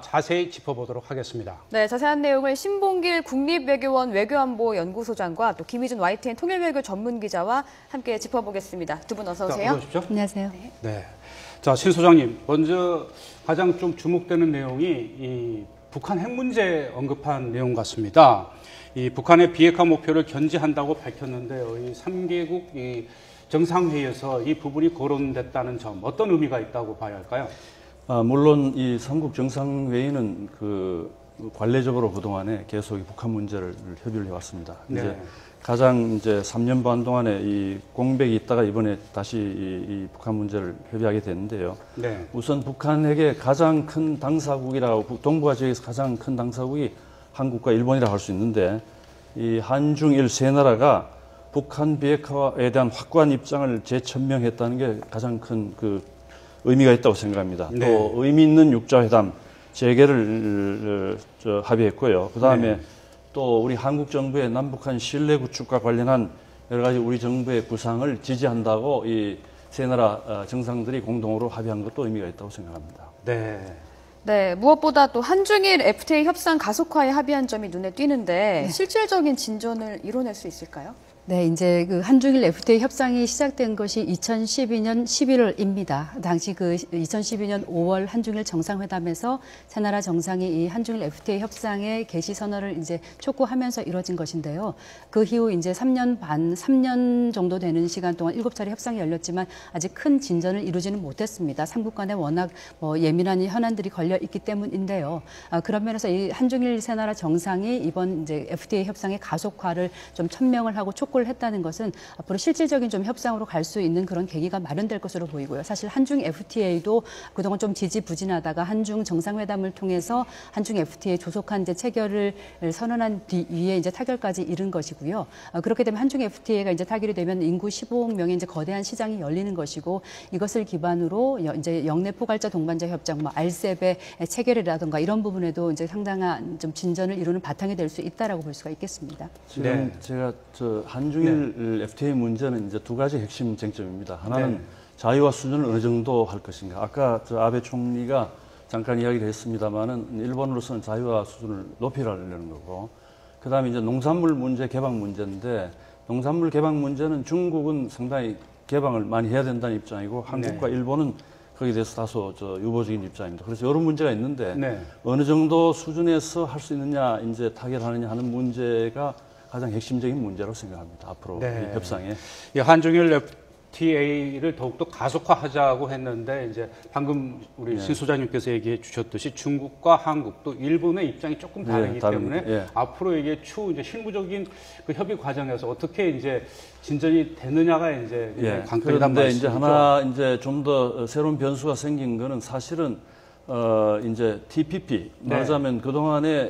자세히 짚어보도록 하겠습니다. 네, 자세한 내용을 신봉길 국립외교원 외교안보연구소장과 또 김희준 YTN 통일외교 전문기자와 함께 짚어보겠습니다. 두 분 어서 오세요. 자, 어서 오십시오. 안녕하세요. 네. 자, 신 소장님, 먼저 가장 좀 주목되는 내용이 이 북한 핵 문제 언급한 내용 같습니다. 이 북한의 비핵화 목표를 견지한다고 밝혔는데요. 이 3개국 이 정상회의에서 이 부분이 거론됐다는 점, 어떤 의미가 있다고 봐야 할까요? 물론 이 삼국 정상회의는 관례적으로 그동안에 계속 이 북한 문제를 협의를 해왔습니다. 네. 이제 가장 이제 3년 반 동안에 이 공백이 있다가 이번에 다시 이 북한 문제를 협의하게 됐는데요. 네. 우선 북한에게 가장 큰 당사국이라고, 동북아 지역에서 가장 큰 당사국이 한국과 일본이라 할 수 있는데, 이 한중일 세 나라가 북한 비핵화에 대한 확고한 입장을 재천명했다는 게 가장 큰 의미가 있다고 생각합니다. 네. 또 의미 있는 육자회담 재개를 합의했고요. 그 다음에 네. 또 우리 한국 정부의 남북한 신뢰 구축과 관련한 여러 가지 우리 정부의 구상을 지지한다고 이 세 나라 정상들이 공동으로 합의한 것도 의미가 있다고 생각합니다. 네. 네, 무엇보다 또 한중일 FTA 협상 가속화에 합의한 점이 눈에 띄는데 실질적인 진전을 이뤄낼 수 있을까요? 네, 이제 한중일 FTA 협상이 시작된 것이 2012년 11월입니다. 당시 2012년 5월 한중일 정상회담에서 세 나라 정상이 이 한중일 FTA 협상의 개시 선언을 이제 촉구하면서 이뤄진 것인데요. 그 이후 이제 3년 정도 되는 시간 동안 7차례 협상이 열렸지만 아직 큰 진전을 이루지는 못했습니다. 삼국 간에 워낙 예민한 현안들이 걸려 있기 때문인데요. 그런 면에서 이 한중일 세 나라 정상이 이번 이제 FTA 협상의 가속화를 좀 천명을 하고 촉구를 했다는 것은 앞으로 실질적인 좀 협상으로 갈 수 있는 그런 계기가 마련될 것으로 보이고요. 사실 한중 FTA도 그동안 좀 지지부진하다가 한중 정상회담을 통해서 한중 FTA 조속한 이제 체결을 선언한 뒤에 이제 타결까지 이른 것이고요. 그렇게 되면 한중 FTA가 이제 타결이 되면 인구 15억 명의 이제 거대한 시장이 열리는 것이고, 이것을 기반으로 이제 영내 포괄자 동반자 협정, RCEP의 체결이라든가 이런 부분에도 이제 상당한 좀 진전을 이루는 바탕이 될 수 있다라고 볼 수가 있겠습니다. 지금 제가 한중일 FTA 문제는 이제 두 가지 핵심 쟁점입니다. 하나는 자유화 수준을 어느 정도 할 것인가. 아까 아베 총리가 잠깐 이야기를 했습니다만은 일본으로서는 자유화 수준을 높이려는 거고, 그 다음에 이제 농산물 문제, 개방 문제인데, 농산물 개방 문제는 중국은 상당히 개방을 많이 해야 된다는 입장이고, 한국과 일본은 거기에 대해서 다소 유보적인 입장입니다. 그래서 여러 문제가 있는데 어느 정도 수준에서 할 수 있느냐, 이제 타결하느냐 하는 문제가 가장 핵심적인 문제라고 생각합니다. 앞으로 이 협상에. 이 한중일 FTA를 더욱더 가속화하자고 했는데, 이제 방금 우리 신 소장님께서 얘기해 주셨듯이 중국과 한국 또 일본의 입장이 조금 다르기 때문에 앞으로 이게 이제 실무적인 그 협의 과정에서 어떻게 이제 진전이 되느냐가 이제 관건이란 말씀이죠. 그런데 이제 하나 이제 좀 더 새로운 변수가 생긴 거는 사실은 이제 TPP 말하자면 그동안에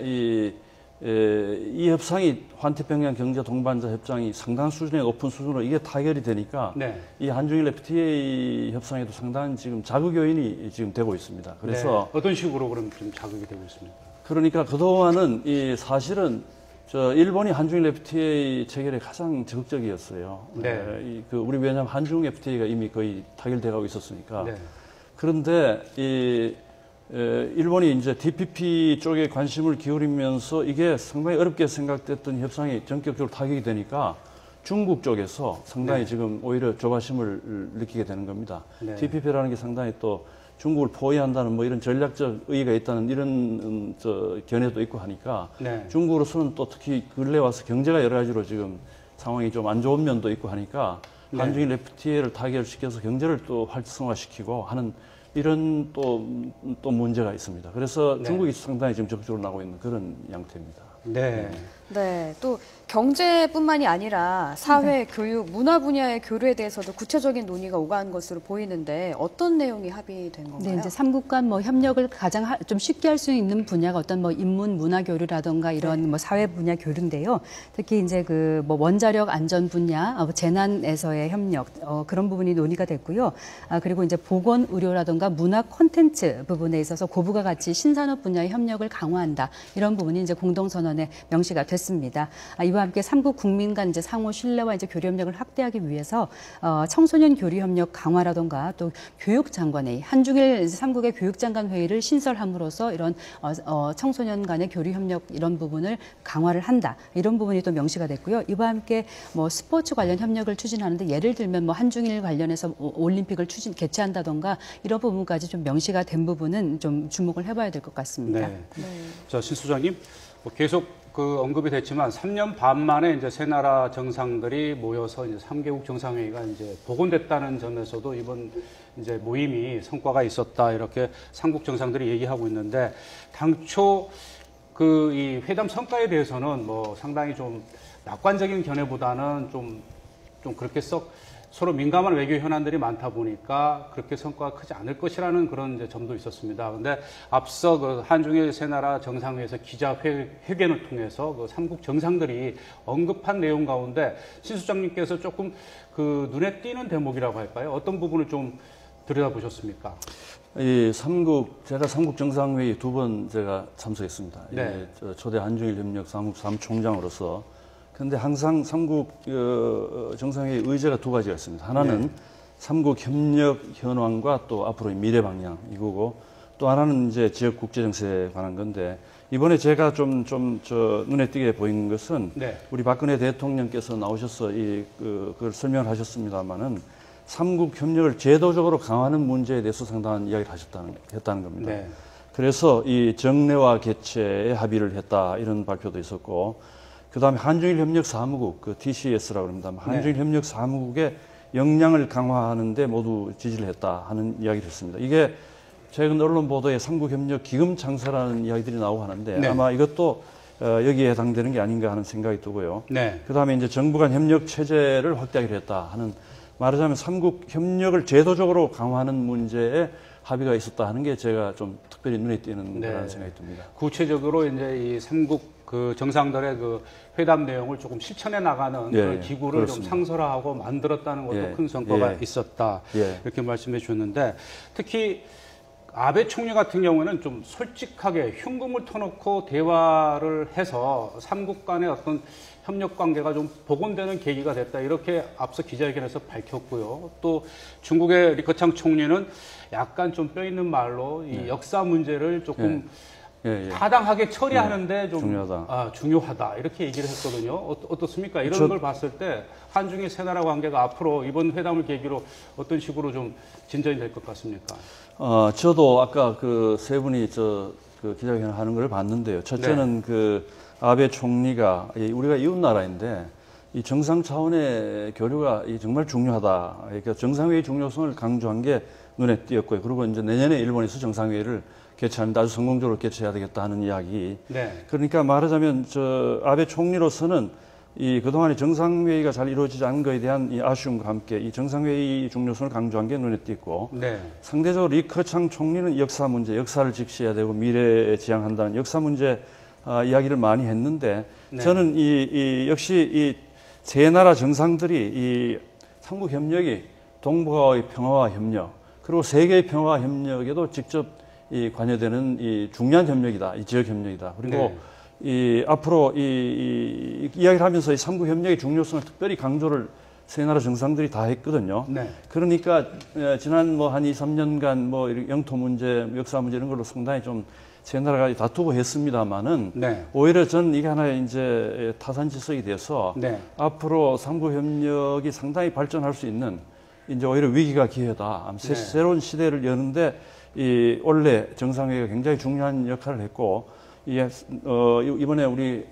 이 협상이 환태평양 경제 동반자 협상이 상당 수준의 높은 수준으로 이게 타결이 되니까 이 한중일 FTA 협상에도 상당한 지금 자극 요인이 지금 되고 있습니다. 그래서 어떤 식으로 그럼 좀 자극이 되고 있습니까? 그러니까 그동안은 사실은 일본이 한중일 FTA 체결에 가장 적극적이었어요. 우리 왜냐하면 한중 FTA가 이미 거의 타결돼가고 있었으니까. 그런데 일본이 이제 TPP 쪽에 관심을 기울이면서 이게 상당히 어렵게 생각됐던 협상이 전격적으로 타격이 되니까 중국 쪽에서 상당히 지금 오히려 조바심을 느끼게 되는 겁니다. TPP라는 게 상당히 또 중국을 포위한다는 이런 전략적 의의가 있다는 이런 견해도 있고 하니까 중국으로서는 또 특히 근래 와서 경제가 여러 가지로 지금 상황이 좀 안 좋은 면도 있고 하니까 한중일 FTA를 타결시켜서 경제를 또 활성화시키고 하는 이런 또 문제가 있습니다. 그래서 중국이 상당히 지금 적극적으로 나오고 있는 그런 양태입니다. 네, 또 경제뿐만이 아니라 사회, 교육, 문화 분야의 교류에 대해서도 구체적인 논의가 오간 것으로 보이는데 어떤 내용이 합의된 건가요? 네, 이제 삼국 간 협력을 가장 좀 쉽게 할 수 있는 분야가 어떤 인문 문화 교류라던가 이런 사회 분야 교류인데요. 특히 이제 원자력 안전 분야, 재난에서의 협력 그런 부분이 논의가 됐고요. 그리고 이제 보건 의료라던가 문화 콘텐츠 부분에 있어서 고부가 가치 신산업 분야의 협력을 강화한다. 이런 부분이 이제 공동 선언에 명시가 됐습니다. 됐습니다. 이와 함께 삼국 국민 간 이제 상호 신뢰와 이제 교류 협력을 확대하기 위해서 청소년 교류 협력 강화라던가 또 교육장관회의, 한중일 삼국의 교육장관 회의를 신설함으로써 이런 청소년 간의 교류 협력 이런 부분을 강화를 한다. 이런 부분이 또 명시가 됐고요. 이와 함께 뭐 스포츠 관련 협력을 추진하는데 예를 들면 뭐 한중일 관련해서 올림픽을 개최한다던가 이런 부분까지 좀 명시가 된 부분은 좀 주목을 해봐야 될 것 같습니다. 네. 자, 신 소장님, 계속 그 언급이 됐지만 3년 반 만에 이제 세 나라 정상들이 모여서 이제 3개국 정상회의가 이제 복원됐다는 점에서도 이번 이제 모임이 성과가 있었다 이렇게 삼국 정상들이 얘기하고 있는데 당초 그 이 회담 성과에 대해서는 뭐 상당히 좀 낙관적인 견해보다는 좀 그렇게 서로 민감한 외교 현안들이 많다 보니까 그렇게 성과가 크지 않을 것이라는 그런 이제 점도 있었습니다. 근데 앞서 그 한중일 세 나라 정상회에서 기자회견을 통해서 그 삼국 정상들이 언급한 내용 가운데 신 소장님께서 조금 그 눈에 띄는 대목이라고 할까요? 어떤 부분을 좀 들여다보셨습니까? 제가 삼국 정상회의 2번 제가 참석했습니다. 네. 초대 한중일 협력 사무국 사무총장으로서. 그런데 항상 삼국 정상회의 의제가 2가지가 있습니다. 하나는 네. 삼국 협력 현황과 또 앞으로의 미래 방향 이거고, 또 하나는 이제 지역 국제 정세에 관한 건데, 이번에 제가 좀 눈에 띄게 보인 것은 네. 우리 박근혜 대통령께서 나오셔서 그걸 설명을 하셨습니다만은 삼국 협력을 제도적으로 강화하는 문제에 대해서 상당한 이야기를 했다는 겁니다. 네. 그래서 이 정례화 개최에 합의를 했다 이런 발표도 있었고, 그다음에 한중일 협력 사무국, 그 TCS라고 합니다. 한중일 협력 사무국의 역량을 강화하는데 모두 지지를 했다 하는 이야기를 했습니다. 이게 최근 언론 보도에 삼국 협력 기금 창설하는 이야기들이 나오고 하는데 네. 아마 이것도 여기에 해당되는 게 아닌가 하는 생각이 들고요. 네. 그다음에 이제 정부 간 협력 체제를 확대하기로 했다 하는, 말하자면 삼국 협력을 제도적으로 강화하는 문제에 합의가 있었다 하는 게 제가 좀 특별히 눈에 띄는 네. 그런 생각이 듭니다. 구체적으로 이제 이 삼국 그 정상들의 그 회담 내용을 조금 실천해 나가는 그런 기구를 그렇습니다. 좀 상설화하고 만들었다는 것도 큰 성과가 있었다. 이렇게 말씀해 주셨는데, 특히 아베 총리 같은 경우에는 좀 솔직하게 흉금을 터놓고 대화를 해서 삼국 간의 어떤 협력 관계가 좀 복원되는 계기가 됐다. 이렇게 앞서 기자회견에서 밝혔고요. 또 중국의 리커창 총리는 약간 좀 뼈 있는 말로 이 역사 문제를 조금 타당하게 처리하는데 좀 중요하다 이렇게 얘기를 했거든요. 어떻습니까? 이런 걸 봤을 때 한중일 세 나라 관계가 앞으로 이번 회담을 계기로 어떤 식으로 좀 진전이 될 것 같습니까? 저도 아까 그 세 분이 그 기자회견을 하는 걸 봤는데요. 첫째는 그 아베 총리가 우리가 이웃 나라인데 이 정상 차원의 교류가 정말 중요하다. 그러니까 정상회의 중요성을 강조한 게 눈에 띄었고요. 그리고 이제 내년에 일본에서 정상회의를 개최하는데 아주 성공적으로 개최해야 되겠다 하는 이야기. 네. 그러니까 말하자면 아베 총리로서는 이 그동안의 정상회의가 잘 이루어지지 않은 것에 대한 이 아쉬움과 함께 이 정상회의 중요성을 강조한 게 눈에 띄고, 네. 상대적으로 리커창 총리는 역사 문제, 역사를 직시해야 되고 미래에 지향한다는 역사 문제 이야기를 많이 했는데, 저는 역시 이 세 나라 정상들이 이 삼국 협력이 동북아의 평화와 협력, 그리고 세계의 평화와 협력에도 직접 관여되는 이 중요한 협력이다, 이 지역 협력이다. 그리고 앞으로 이야기를 하면서 이 삼국 협력의 중요성을 특별히 강조를 세 나라 정상들이 다 했거든요. 네. 그러니까 지난 한 2, 3년간 영토 문제, 역사 문제 이런 걸로 상당히 좀 세 나라가 다투고 했습니다만은 오히려 전 이게 하나의 이제 타산지석이 돼서 앞으로 삼국 협력이 상당히 발전할 수 있는 이제 오히려 위기가 기회다. 새로운 시대를 여는데 원래 정상회의가 굉장히 중요한 역할을 했고, 이번에 우리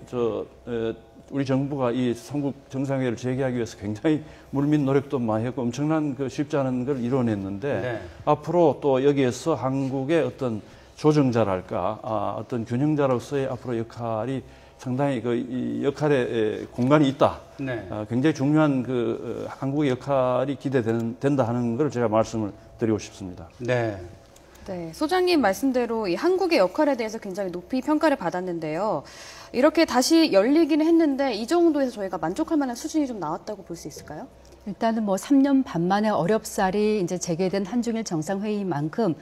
정부가 이 삼국 정상회의를 재개하기 위해서 굉장히 물밑 노력도 많이 했고 엄청난 쉽지 않은 걸 이뤄냈는데, 앞으로 또 여기에서 한국의 어떤 조정자랄까, 어떤 균형자로서의 앞으로 역할이 상당히 이 역할에 공간이 있다. 굉장히 중요한 한국의 역할이 기대된다 하는 걸 제가 말씀을 드리고 싶습니다. 네, 소장님 말씀대로 이 한국의 역할에 대해서 굉장히 높이 평가를 받았는데요. 이렇게 다시 열리기는 했는데 이 정도에서 저희가 만족할 만한 수준이 좀 나왔다고 볼 수 있을까요? 일단은 뭐 3년 반 만에 어렵사리 이제 재개된 한중일 정상회의만큼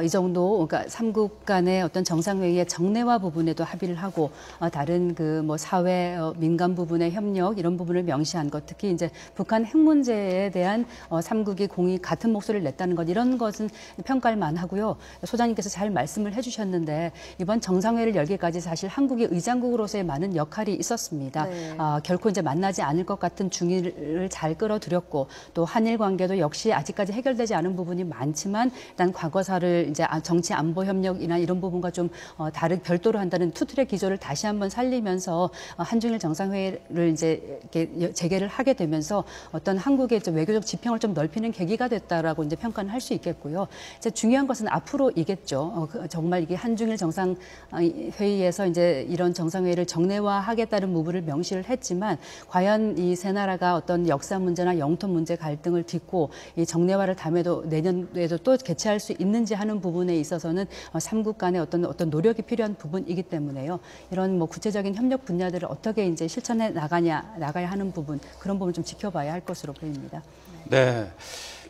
이 정도 그러니까 3국 간의 어떤 정상회의의 정례화 부분에도 합의를 하고 다른 그 뭐 사회 민간 부분의 협력 이런 부분을 명시한 것, 특히 이제 북한 핵 문제에 대한 3국이 공이 같은 목소리를 냈다는 것, 이런 것은 평가할 만하고요. 소장님께서 잘 말씀을 해주셨는데 이번 정상회의를 열기까지 사실 한국이 의장국으로서의 많은 역할이 있었습니다. 네. 결코 이제 만나지 않을 것 같은 중의를 잘 끌어들였고, 또 한일 관계도 역시 아직까지 해결되지 않은 부분이 많지만 일단 과거사를 이제 정치 안보 협력이나 이런 부분과 좀 다른 별도로 한다는 투트랙 기조를 다시 한번 살리면서 한중일 정상회의를 이제 이렇게 재개를 하게 되면서 어떤 한국의 좀 외교적 지평을 좀 넓히는 계기가 됐다라고 이제 평가는 할 수 있겠고요. 이제 중요한 것은 앞으로이겠죠. 정말 이게 한중일 정상회의에서 이제 이런 정상회의를 정례화하겠다는 부분을 명시를 했지만 과연 이 세 나라가 어떤 역사 문제나 영토 문제 갈등을 딛고 이 정례화를 다음에도 내년에도 또 개최할 수 있는지 하는 부분에 있어서는 3국 간의 어떤 노력이 필요한 부분이기 때문에요. 이런 뭐 구체적인 협력 분야들을 어떻게 이제 실천해 나가야 하는 부분, 그런 부분 좀 지켜봐야 할 것으로 보입니다. 네.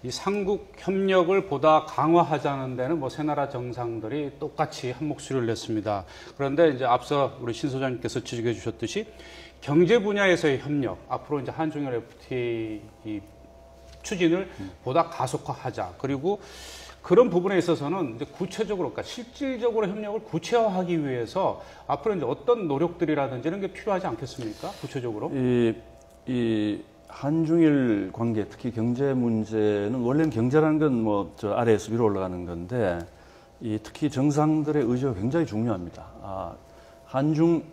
이 삼국 협력을 보다 강화하자는 데는 뭐 세 나라 정상들이 똑같이 한 목소리를 냈습니다. 그런데 이제 앞서 우리 신 소장님께서 지적해 주셨듯이 경제 분야에서의 협력, 앞으로 이제 한중일 FTA 이 추진을 보다 가속화하자. 그리고 그런 부분에 있어서는 이제 구체적으로, 그러니까 실질적으로 협력을 구체화하기 위해서 앞으로 이제 어떤 노력들이라든지 이런 게 필요하지 않겠습니까? 구체적으로? 이 한중일 관계, 특히 경제 문제는 원래는 경제라는 건 뭐 저 아래에서 위로 올라가는 건데 특히 정상들의 의지가 굉장히 중요합니다. 한중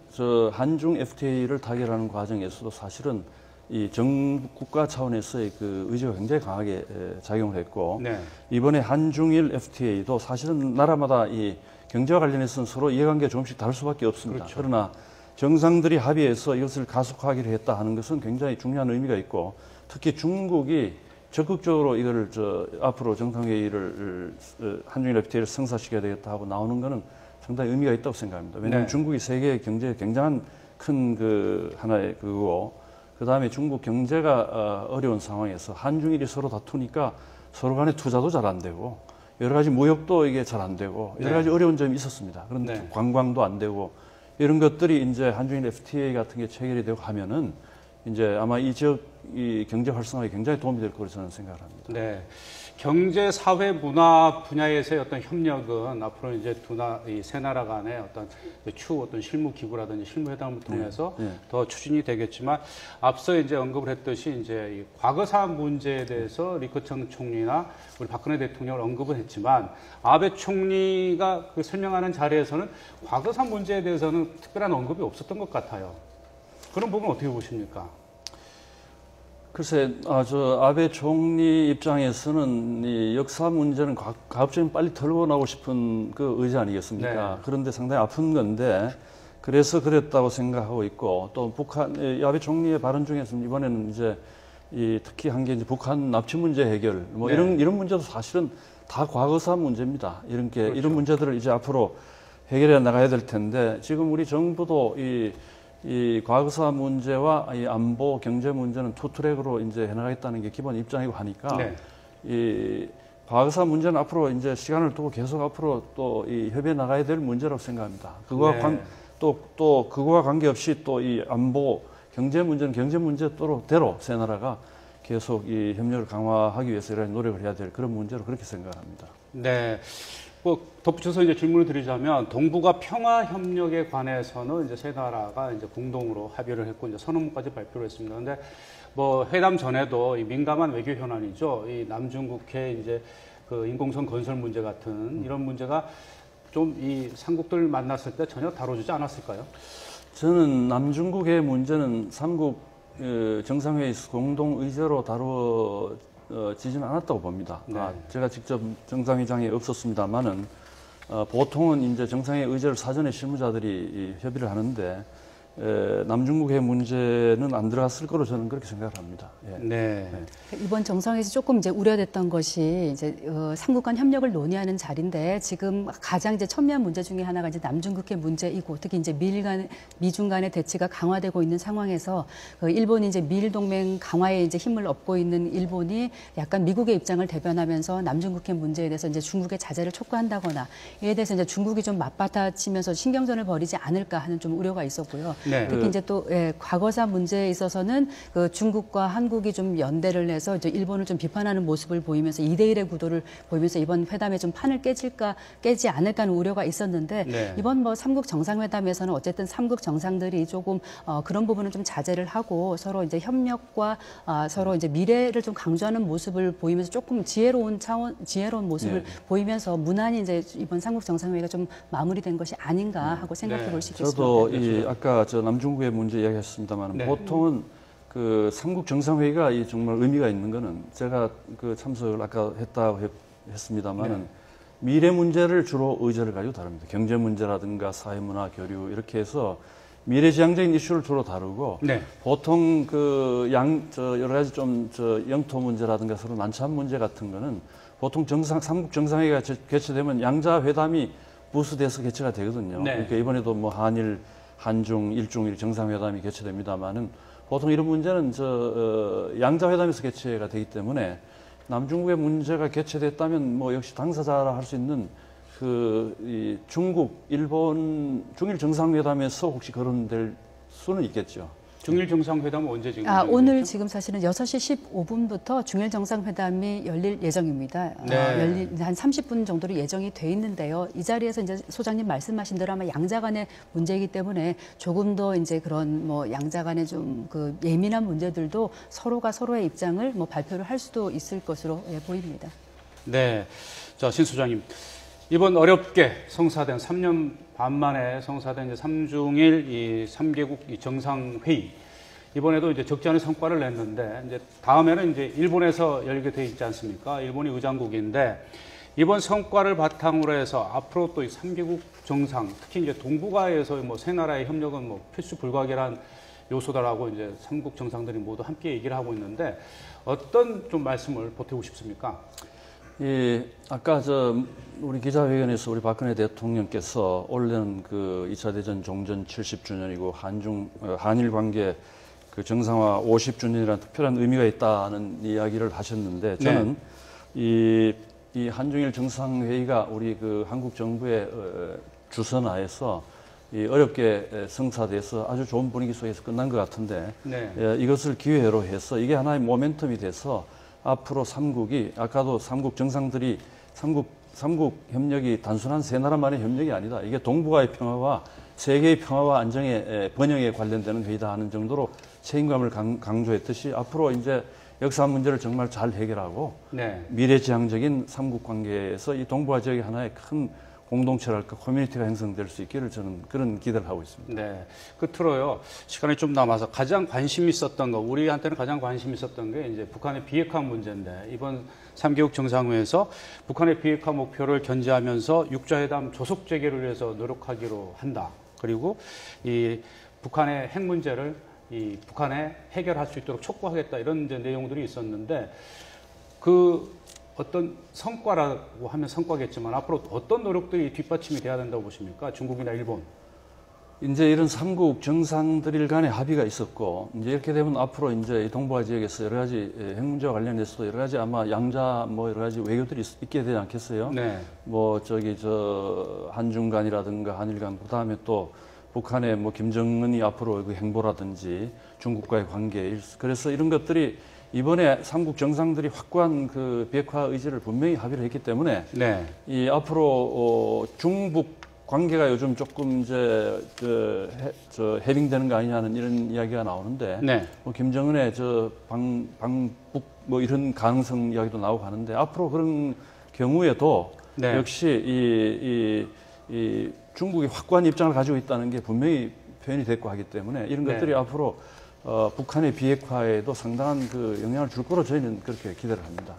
FTA를 타결하는 과정에서도 사실은 이 정부 국가 차원에서의 그 의지가 굉장히 강하게 작용을 했고, 네. 이번에 한중일 FTA도 사실은 나라마다 이 경제와 관련해서는 서로 이해관계가 조금씩 다를 수밖에 없습니다. 그렇죠. 그러나 정상들이 합의해서 이것을 가속화하기로 했다 하는 것은 굉장히 중요한 의미가 있고, 특히 중국이 적극적으로 이걸 앞으로 정상회의를 한중일 FTA를 성사시켜야 되겠다 하고 나오는 것은 상당히 의미가 있다고 생각합니다. 왜냐하면 네. 중국이 세계 경제에 굉장한 큰 그 하나의 그거고, 그 다음에 중국 경제가 어려운 상황에서 한중일이 서로 다투니까 서로 간에 투자도 잘 안 되고 여러 가지 무역도 이게 잘 안 되고 여러 가지 어려운 점이 있었습니다. 그런데 네. 관광도 안 되고 이런 것들이 이제 한중일 FTA 같은 게 체결이 되고 하면은 이제 아마 이 지역 이 경제 활성화에 굉장히 도움이 될 거로 저는 생각을 합니다. 네. 경제, 사회, 문화 분야에서의 어떤 협력은 앞으로 이제 이 세 나라 간의 어떤 추후 어떤 실무 기구라든지 실무 회담을 통해서 더 추진이 되겠지만, 앞서 이제 언급을 했듯이 이제 이 과거사 문제에 대해서 리커청 총리나 우리 박근혜 대통령을 언급을 했지만, 아베 총리가 그 설명하는 자리에서는 과거사 문제에 대해서는 특별한 언급이 없었던 것 같아요. 그런 부분 어떻게 보십니까? 글쎄, 아베 총리 입장에서는 이 역사 문제는 가급적이면 빨리 털고 나오고 싶은 그 의지 아니겠습니까? 네. 그런데 상당히 아픈 건데, 그래서 그랬다고 생각하고 있고, 또 아베 총리의 발언 중에서는 이번에는 이제 특히 한 게 이제 북한 납치 문제 해결, 뭐 네. 이런 문제도 사실은 다 과거사 문제입니다. 그렇죠. 이런 문제들을 이제 앞으로 해결해 나가야 될 텐데, 지금 우리 정부도 이 과거사 문제와 이 안보 경제 문제는 투트랙으로 이제 해나가겠다는 게 기본 입장이고 하니까, 네. 이 과거사 문제는 앞으로 이제 시간을 두고 계속 앞으로 또 이 협의해 나가야 될 문제라고 생각합니다. 그거와 네. 또 그거와 관계없이 또 이 안보 경제 문제는 경제 문제대로 세 나라가 계속 이 협력을 강화하기 위해서 이런 노력을 해야 될 그런 문제로 그렇게 생각합니다. 네. 뭐 덧붙여서 이제 질문을 드리자면, 동북아 평화 협력에 관해서는 이제 세 나라가 이제 공동으로 합의를 했고 이제 선언문까지 발표를 했습니다. 그런데 뭐 회담 전에도 이 민감한 외교 현안이죠. 이 남중국해 이제 그 인공섬 건설 문제 같은 이런 문제가 좀 이 삼국들 만났을 때 전혀 다뤄지지 않았을까요? 저는 남중국의 문제는 삼국 정상회의에서 공동 의제로 다뤄지지는 않았다고 봅니다. 네. 제가 직접 정상회의장에 없었습니다만은 보통은 이제 정상회의 의제를 사전에 실무자들이 협의를 하는데, 남중국해 문제는 안 들어갔을 거로 저는 그렇게 생각을 합니다. 예. 네. 이번 정상에서 조금 이제 우려됐던 것이 이제 삼국 간 협력을 논의하는 자리인데 지금 가장 이제 첨예한 문제 중에 하나가 이제 남중국해 문제이고 특히 이제 미중 간의 대치가 강화되고 있는 상황에서 일본이 이제 미일 동맹 강화에 이제 힘을 얻고 있는 일본이 약간 미국의 입장을 대변하면서 남중국해 문제에 대해서 이제 중국의 자제를 촉구한다거나 이에 대해서 이제 중국이 좀 맞받아치면서 신경전을 벌이지 않을까 하는 좀 우려가 있었고요. 네. 특히 이제 또 과거사 문제에 있어서는 그 중국과 한국이 좀 연대를 해서 이제 일본을 좀 비판하는 모습을 보이면서 2대1의 구도를 보이면서 이번 회담에 좀 판을 깨지 않을까 하는 우려가 있었는데 네. 이번 뭐 삼국 정상회담에서는 어쨌든 삼국 정상들이 조금 그런 부분은 좀 자제를 하고 서로 이제 협력과 서로 이제 미래를 좀 강조하는 모습을 보이면서 조금 지혜로운 모습을 보이면서 무난히 이제 이번 삼국 정상회의가 좀 마무리된 것이 아닌가 하고 생각해 볼 수 있겠습니다. 저도 아까 아까 남중국해 문제 이야기했습니다만 보통은 그 삼국 정상회의가 정말 의미가 있는 거는 제가 그 참석을 아까 했습니다만은 미래 문제를 주로 의제를 가지고 다룹니다. 경제 문제라든가 사회 문화 교류 이렇게 해서 미래지향적인 이슈를 주로 다루고 보통 여러 가지 영토 문제라든가 서로 난처한 문제 같은 거는 보통 삼국 정상회의가 개최되면 양자 회담이 부수돼서 개최가 되거든요. 그러니까 이번에도 뭐 한중, 일중 정상회담이 개최됩니다만은 보통 이런 문제는 양자회담에서 개최가 되기 때문에 남중국의 문제가 개최됐다면 뭐 역시 당사자라 할 수 있는 이 중국, 일본, 중일 정상회담에서 혹시 거론될 수는 있겠죠. 중일 정상회담은 언제 지금? 오늘 지금 사실은 6시 15분부터 중일 정상회담이 열릴 예정입니다. 한 30분 정도로 예정이 돼 있는데요. 이 자리에서 이제 소장님 말씀하신 대로 아마 양자 간의 문제이기 때문에 조금 더 이제 그런 뭐 양자 간의 좀 그 예민한 문제들도 서로가 서로의 입장을 뭐 발표를 할 수도 있을 것으로 보입니다. 네. 자, 신 소장님. 이번 어렵게 성사된 3년 반 만에 성사된 이제 삼중일 이 3개국 이 정상회의. 이번에도 이제 적지 않은 성과를 냈는데 이제 다음에는 이제 일본에서 열게 돼 있지 않습니까? 일본이 의장국인데 이번 성과를 바탕으로 해서 앞으로 또 이 3개국 정상, 특히 이제 동북아에서 뭐 세 나라의 협력은 뭐 필수 불가결한 요소다라고 이제 3국 정상들이 모두 함께 얘기를 하고 있는데 어떤 좀 말씀을 보태고 싶습니까? 아까 우리 기자회견에서 우리 박근혜 대통령께서 올해는 그 2차 대전 종전 70주년이고 한일 관계 그 정상화 50주년이라는 특별한 의미가 있다는 이야기를 하셨는데 저는 이 한중일 정상회의가 우리 그 한국 정부의 주선하에서 어렵게 성사돼서 아주 좋은 분위기 속에서 끝난 것 같은데 이것을 기회로 해서 이게 하나의 모멘텀이 돼서 앞으로 삼국이 아까도 삼국 정상들이 삼국 협력이 단순한 세 나라만의 협력이 아니다. 이게 동북아의 평화와 세계의 평화와 안정의 번영에 관련되는 회의다 하는 정도로 책임감을 강조했듯이 앞으로 이제 역사 문제를 정말 잘 해결하고 미래지향적인 삼국 관계에서 이 동북아 지역이 하나의 큰 공동체랄까 커뮤니티가 형성될 수 있기를 저는 그런 기대를 하고 있습니다. 네. 끝으로요. 시간이 좀 남아서 가장 관심 있었던 거, 우리한테는 가장 관심 있었던 게 이제 북한의 비핵화 문제인데 이번 3개국 정상회에서 북한의 비핵화 목표를 견지하면서 육자회담 조속 재개를 위해서 노력하기로 한다. 그리고 이 북한의 핵 문제를 이 북한에 해결할 수 있도록 촉구하겠다. 이런 이제 내용들이 있었는데 그 어떤 성과라고 하면 성과겠지만 앞으로 어떤 노력들이 뒷받침이 돼야 된다고 보십니까? 중국이나 일본. 이제 이런 삼국 정상들 간의 합의가 있었고 이제 이렇게 되면 앞으로 이제 이 동북아 지역에서 여러 가지 핵 문제와 관련해서도 여러 가지 아마 양자 뭐 여러 가지 외교들이 있게 되지 않겠어요? 뭐 한중 간이라든가 한일 간 그다음에 또 북한의 뭐 김정은이 앞으로 그 행보라든지 중국과의 관계 그래서 이런 것들이 이번에 삼국 정상들이 확고한 그 비핵화 의지를 분명히 합의를 했기 때문에 이 앞으로 중북 관계가 요즘 조금 이제 해빙되는 거 아니냐는 이런 이야기가 나오는데 뭐 김정은의 방북 뭐 이런 가능성 이야기도 나오고 하는데 앞으로 그런 경우에도 역시 이 중국이 확고한 입장을 가지고 있다는 게 분명히 표현이 됐고 하기 때문에 이런 것들이 앞으로 북한의 비핵화에도 상당한 그 영향을 줄 거로 저희는 그렇게 기대를 합니다.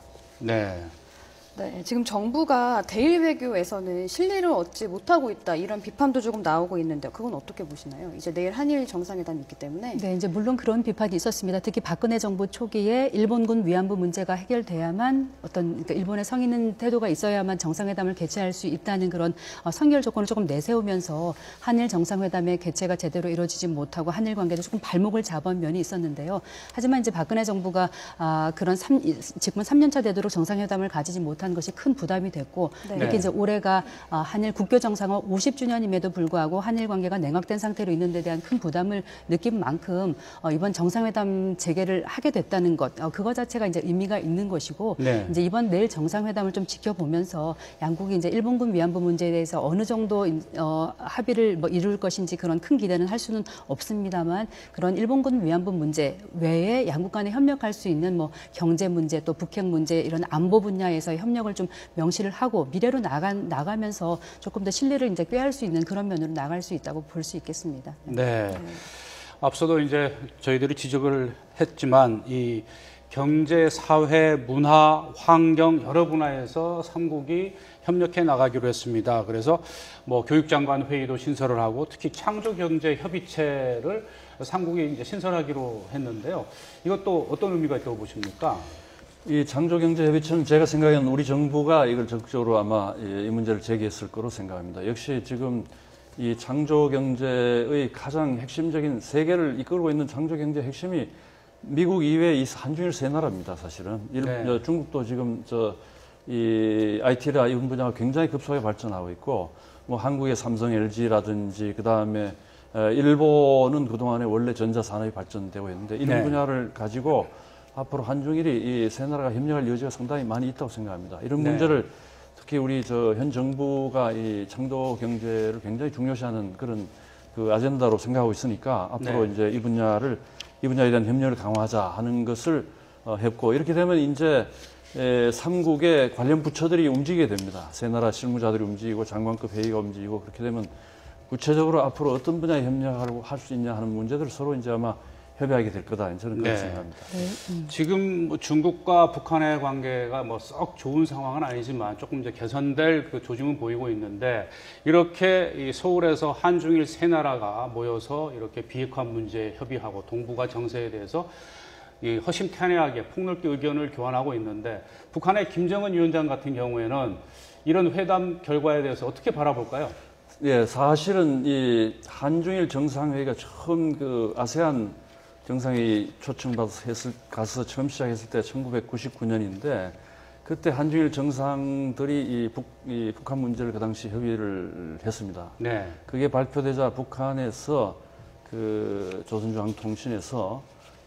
네, 지금 정부가 대일 외교에서는 실리를 얻지 못하고 있다 이런 비판도 조금 나오고 있는데 그건 어떻게 보시나요? 이제 내일 한일 정상회담이 있기 때문에. 네, 이제 물론 그런 비판이 있었습니다. 특히 박근혜 정부 초기에 일본군 위안부 문제가 해결돼야만 그러니까 일본의 성의 있는 태도가 있어야만 정상회담을 개최할 수 있다는 그런 선결 조건을 조금 내세우면서 한일 정상회담의 개최가 제대로 이루어지지 못하고 한일 관계도 조금 발목을 잡은 면이 있었는데요. 하지만 이제 박근혜 정부가 그런 지금은 3년차 되도록 정상회담을 가지지 못한 것이 큰 부담이 됐고 네. 특히 이제 올해가 한일 국교 정상화 50주년임에도 불구하고 한일 관계가 냉각된 상태로 있는 데 대한 큰 부담을 느낀 만큼 이번 정상회담 재개를 하게 됐다는 것 그거 자체가 이제 의미가 있는 것이고 네. 이제 이번 내일 정상회담을 좀 지켜보면서 양국이 이제 일본군 위안부 문제에 대해서 어느 정도 합의를 뭐 이룰 것인지 그런 큰 기대는 할 수는 없습니다만 그런 일본군 위안부 문제 외에 양국 간에 협력할 수 있는 뭐 경제 문제 또 북핵 문제 이런 안보 분야에서 협력을 좀 명시를 하고 미래로 나가면서 조금 더 신뢰를 이제 꾀할 수 있는 그런 면으로 나갈 수 있다고 볼 수 있겠습니다. 네. 앞서도 이제 저희들이 지적을 했지만 이 경제, 사회, 문화, 환경 여러 분야에서 삼국이 협력해 나가기로 했습니다. 그래서 뭐 교육장관 회의도 신설을 하고 특히 창조경제협의체를 삼국이 이제 신설하기로 했는데요. 이것도 어떤 의미가 있다고 보십니까? 이 창조경제협의체는 제가 생각하기에는 우리 정부가 이걸 적극적으로 아마 이 문제를 제기했을 거로 생각합니다. 역시 지금 이 창조경제의 가장 핵심적인 세계를 이끌고 있는 창조경제 핵심이 미국 이외에 이 한중일 세 나라입니다. 사실은 네. 중국도 지금 이 IT라 이런 분야가 굉장히 급속하게 발전하고 있고 뭐 한국의 삼성, LG라든지 그 다음에 일본은 그동안에 원래 전자산업이 발전되고 있는데 이런 네. 분야를 가지고 앞으로 한중일이 이 세 나라가 협력할 여지가 상당히 많이 있다고 생각합니다. 이런 네. 문제를 특히 우리 현 정부가 이 창조 경제를 굉장히 중요시하는 그런 그 아젠다로 생각하고 있으니까 앞으로 네. 이제 이 분야에 대한 협력을 강화하자 하는 것을 했고 이렇게 되면 이제 삼국의 관련 부처들이 움직이게 됩니다. 세 나라 실무자들이 움직이고 장관급 회의가 움직이고 그렇게 되면 구체적으로 앞으로 어떤 분야에 협력을 할 수 있냐 하는 문제들을 서로 이제 아마 협의하게 될 거다. 저는 그렇게 네. 생각합니다. 지금 뭐 중국과 북한의 관계가 뭐 썩 좋은 상황은 아니지만 조금 이제 개선될 그 조짐은 보이고 있는데 이렇게 이 서울에서 한중일 세 나라가 모여서 이렇게 비핵화 문제에 협의하고 동북아 정세에 대해서 이 허심탄회하게 폭넓게 의견을 교환하고 있는데 북한의 김정은 위원장 같은 경우에는 이런 회담 결과에 대해서 어떻게 바라볼까요? 예, 사실은 이 한중일 정상회의가 처음 그 아세안 정상회의 초청받아서 가서 처음 시작했을 때 1999년인데 그때 한중일 정상들이 이 북한 문제를 그 당시 협의를 했습니다. 네. 그게 발표되자 북한에서 그 조선중앙통신에서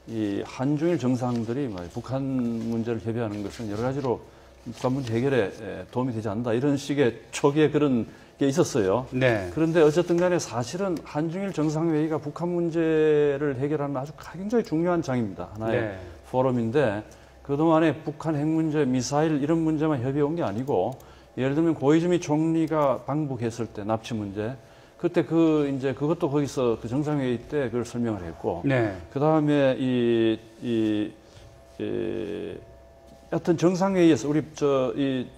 이 한중일 정상들이 북한 문제를 협의하는 것은 여러 가지로 북한 문제 해결에 도움이 되지 않는다 이런 식의 초기에 그런 게 있었어요. 네. 그런데 어쨌든 간에 사실은 한중일 정상회의가 북한 문제를 해결하는 아주 굉장히 중요한 장입니다. 하나의 네. 포럼인데 그동안에 북한 핵 문제, 미사일 이런 문제만 협의해 온 게 아니고 예를 들면 고이즈미 총리가 방북했을 때 납치 문제 그때 이제 그것도 거기서 그 정상회의 때 그걸 설명을 했고 네. 그다음에 하여튼 정상회의에서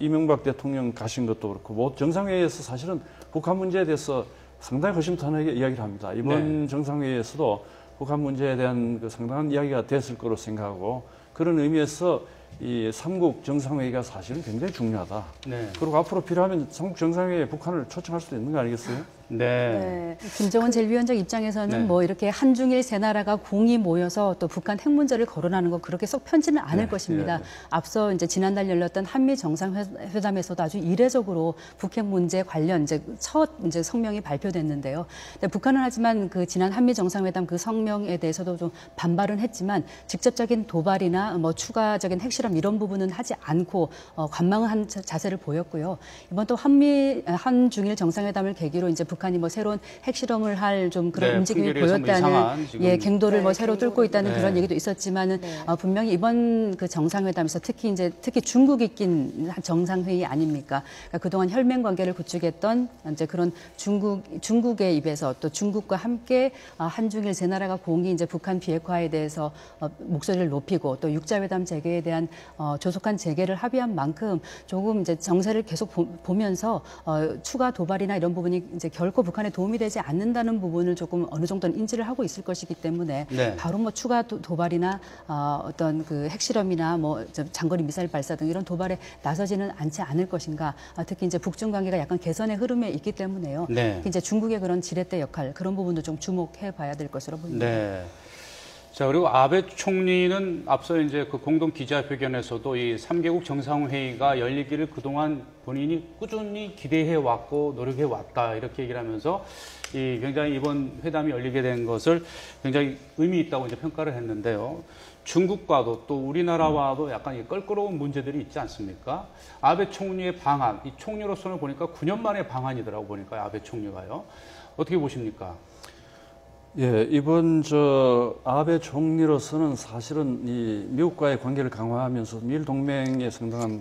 이명박 대통령 가신 것도 그렇고 뭐 정상회의에서 사실은 북한 문제에 대해서 상당히 허심탄회하게 이야기를 합니다. 이번 네. 정상회의에서도 북한 문제에 대한 그 상당한 이야기가 됐을 거로 생각하고 그런 의미에서 이 삼국 정상회의가 사실은 굉장히 중요하다. 네. 그리고 앞으로 필요하면 삼국 정상회의에 북한을 초청할 수도 있는 거 아니겠어요? 네. 김정은 제1위원장 입장에서는 네. 뭐 이렇게 한중일 세 나라가 공이 모여서 또 북한 핵 문제를 거론하는 거 그렇게 속 편지는 않을 것입니다. 앞서 이제 지난달 열렸던 한미 정상회담에서도 아주 이례적으로 북핵 문제 관련 첫 성명이 발표됐는데요. 근데 북한은 하지만 그 지난 한미 정상회담 그 성명에 대해서도 좀 반발은 했지만 직접적인 도발이나 뭐 추가적인 핵실험 이런 부분은 하지 않고 관망한 자세를 보였고요. 이번 또 한중일 정상회담을 계기로 이제 북한이 뭐 새로운 핵실험을 할 좀 그런 네, 움직임이 풍계리에서 뭐 이상한 보였다는 지금 예, 갱도를 네, 뭐 새로 갱도. 뚫고 있다는 네. 그런 얘기도 있었지만은 분명히 이번 그 정상회담에서 특히 중국이 낀 정상회의 아닙니까? 그러니까 그동안 혈맹 관계를 구축했던 이제 그런 중국의 입에서 또 중국과 함께 한중일 세 나라가 공히 이제 북한 비핵화에 대해서 목소리를 높이고 또 육자회담 재개에 대한 조속한 재개를 합의한 만큼 조금 이제 정세를 계속 보면서 추가 도발이나 이런 부분이 이제 결코 북한에 도움이 되지 않는다는 부분을 조금 어느 정도는 인지를 하고 있을 것이기 때문에 네. 바로 뭐 추가 도발이나 어떤 그 핵실험이나 뭐 장거리 미사일 발사 등 이런 도발에 나서지는 않지 않을 것인가. 특히 이제 북중 관계가 약간 개선의 흐름에 있기 때문에요. 네. 이제 중국의 그런 지렛대 역할 그런 부분도 좀 주목해 봐야 될 것으로 보입니다. 네. 자, 그리고 아베 총리는 앞서 이제 그 공동 기자회견에서도 이 3개국 정상회의가 열리기를 그동안 본인이 꾸준히 기대해 왔고 노력해 왔다 이렇게 얘기를 하면서 이 굉장히 이번 회담이 열리게 된 것을 굉장히 의미 있다고 이제 평가를 했는데요. 중국과도 또 우리나라와도 약간 이 껄끄러운 문제들이 있지 않습니까? 아베 총리의 방한, 이 총리로서는 보니까 9년 만의 방한이더라고 보니까 아베 총리가요. 어떻게 보십니까? 예, 이번 아베 총리로서는 사실은 이 미국과의 관계를 강화하면서 미일 동맹에 상당한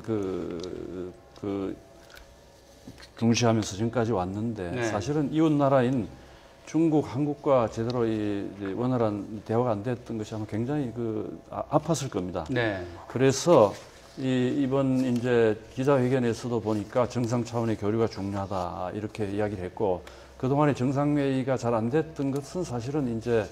중시하면서 지금까지 왔는데 네. 사실은 이웃 나라인 중국, 한국과 제대로 이 원활한 대화가 안 됐던 것이 아마 굉장히 아팠을 겁니다. 네. 그래서 이번 이제 기자회견에서도 보니까 정상 차원의 교류가 중요하다 이렇게 이야기를 했고 그동안의 정상회의가 잘 안 됐던 것은 사실은 이제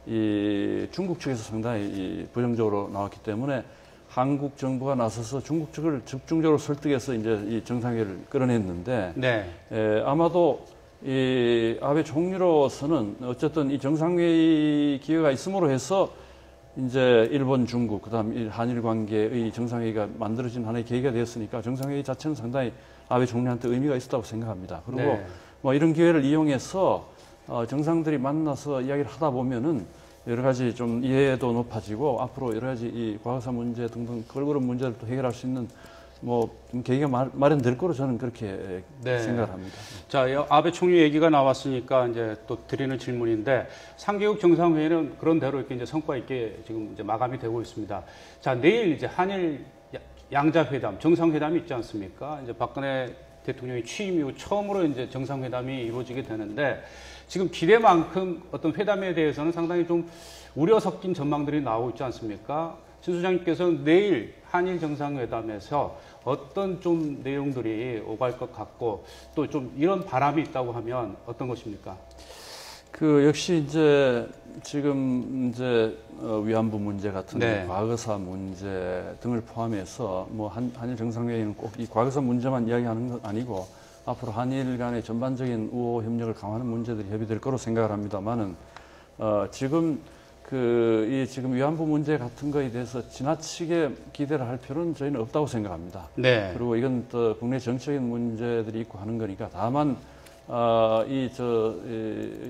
이 중국 측에서 상당히 부정적으로 나왔기 때문에 한국 정부가 나서서 중국 측을 집중적으로 설득해서 이제 이 정상회의를 끌어냈는데 네. 아마도 이 아베 총리로서는 어쨌든 이 정상회의 기회가 있음으로 해서 이제 일본, 중국, 그다음 한일 관계의 정상회의가 만들어진 하나의 계기가 되었으니까 정상회의 자체는 상당히 아베 총리한테 의미가 있었다고 생각합니다. 그리고 네. 뭐 이런 기회를 이용해서 정상들이 만나서 이야기를 하다 보면은 여러 가지 좀 이해도 높아지고 앞으로 여러 가지 이 과거사 문제 등등 그런 문제를 또 해결할 수 있는 뭐 좀 계기가 마련될 거로 저는 그렇게 네. 생각을 합니다. 자, 아베 총리 얘기가 나왔으니까 이제 또 드리는 질문인데 3개국 정상회의는 그런 대로 이렇게 이제 성과 있게 지금 이제 마감이 되고 있습니다. 자, 내일 이제 한일 양자회담, 정상회담이 있지 않습니까? 이제 박근혜 대통령이 취임 이후 처음으로 이제 정상회담이 이루어지게 되는데 지금 기대만큼 어떤 회담에 대해서는 상당히 좀 우려 섞인 전망들이 나오고 있지 않습니까? 신 소장님께서는 내일 한일 정상회담에서 어떤 좀 내용들이 오갈 것 같고 또 좀 이런 바람이 있다고 하면 어떤 것입니까? 역시 이제 지금 이제 위안부 문제 같은 네. 과거사 문제 등을 포함해서 뭐 한일 정상회의는 꼭 이 과거사 문제만 이야기하는 건 아니고 앞으로 한일 간의 전반적인 우호 협력을 강화하는 문제들이 협의될 거로 생각을 합니다만은 지금 지금 위안부 문제 같은 거에 대해서 지나치게 기대를 할 필요는 저희는 없다고 생각합니다. 네. 그리고 이건 또 국내 정치적인 문제들이 있고 하는 거니까 다만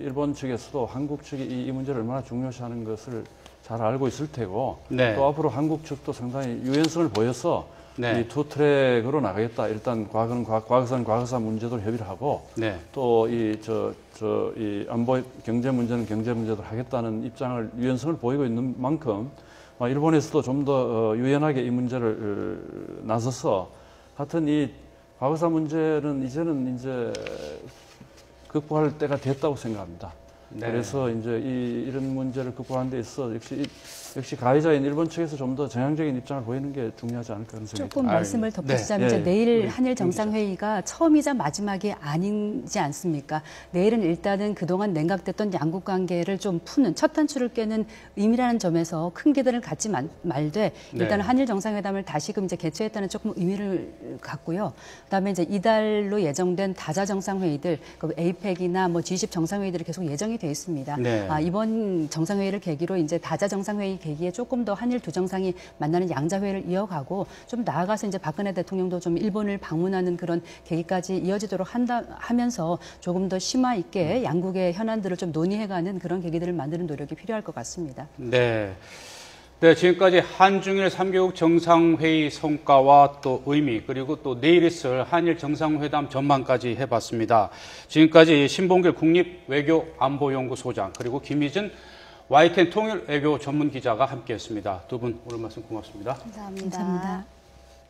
일본 측에서도 한국 측이 이 문제를 얼마나 중요시하는 것을 잘 알고 있을 테고 네. 또 앞으로 한국 측도 상당히 유연성을 보여서 네. 이 투 트랙으로 나가겠다. 일단 과거사는 과거사 문제도 협의를 하고 네. 또 이 안보 경제 문제는 경제 문제도 하겠다는 입장을 유연성을 보이고 있는 만큼 일본에서도 좀 더 유연하게 이 문제를 나서서 하여튼 이 과거사 문제는 이제는 이제 극복할 때가 됐다고 생각합니다. 네. 그래서 이제 이런 문제를 극복하는 데 있어 역시 가해자인 일본 측에서 좀 더 정향적인 입장을 보이는 게 중요하지 않을까 하는 생각이 조금 듭니다. 말씀을 덧붙이자면 네. 이제 내일 네. 한일 정상회의가 처음이자 마지막이 아니지 않습니까? 내일은 일단은 그동안 냉각됐던 양국 관계를 좀 푸는 첫 단추를 깨는 의미라는 점에서 큰 기대를 갖지 말되 일단은 네. 한일 정상회담을 다시금 이제 개최했다는 조금 의미를 갖고요. 그다음에 이제 이달로 예정된 다자 정상회의들, 에이펙이나 뭐 G20 정상회의들이 계속 예정이 돼 있습니다. 네. 이번 정상회의를 계기로 이제 다자 정상회의 계기에 조금 더 한일 두 정상이 만나는 양자회의를 이어가고 좀 나아가서 이제 박근혜 대통령도 좀 일본을 방문하는 그런 계기까지 이어지도록 하면서 조금 더 심화 있게 양국의 현안들을 좀 논의해가는 그런 계기들을 만드는 노력이 필요할 것 같습니다. 네. 네, 지금까지 한중일 3개국 정상회의 성과와 또 의미, 그리고 또 내일 있을 한일 정상회담 전망까지 해봤습니다. 지금까지 신봉길 국립외교안보연구소장, 그리고 김희진 YTN 통일외교 전문기자가 함께했습니다. 두 분 오늘 말씀 고맙습니다. 감사합니다. 감사합니다.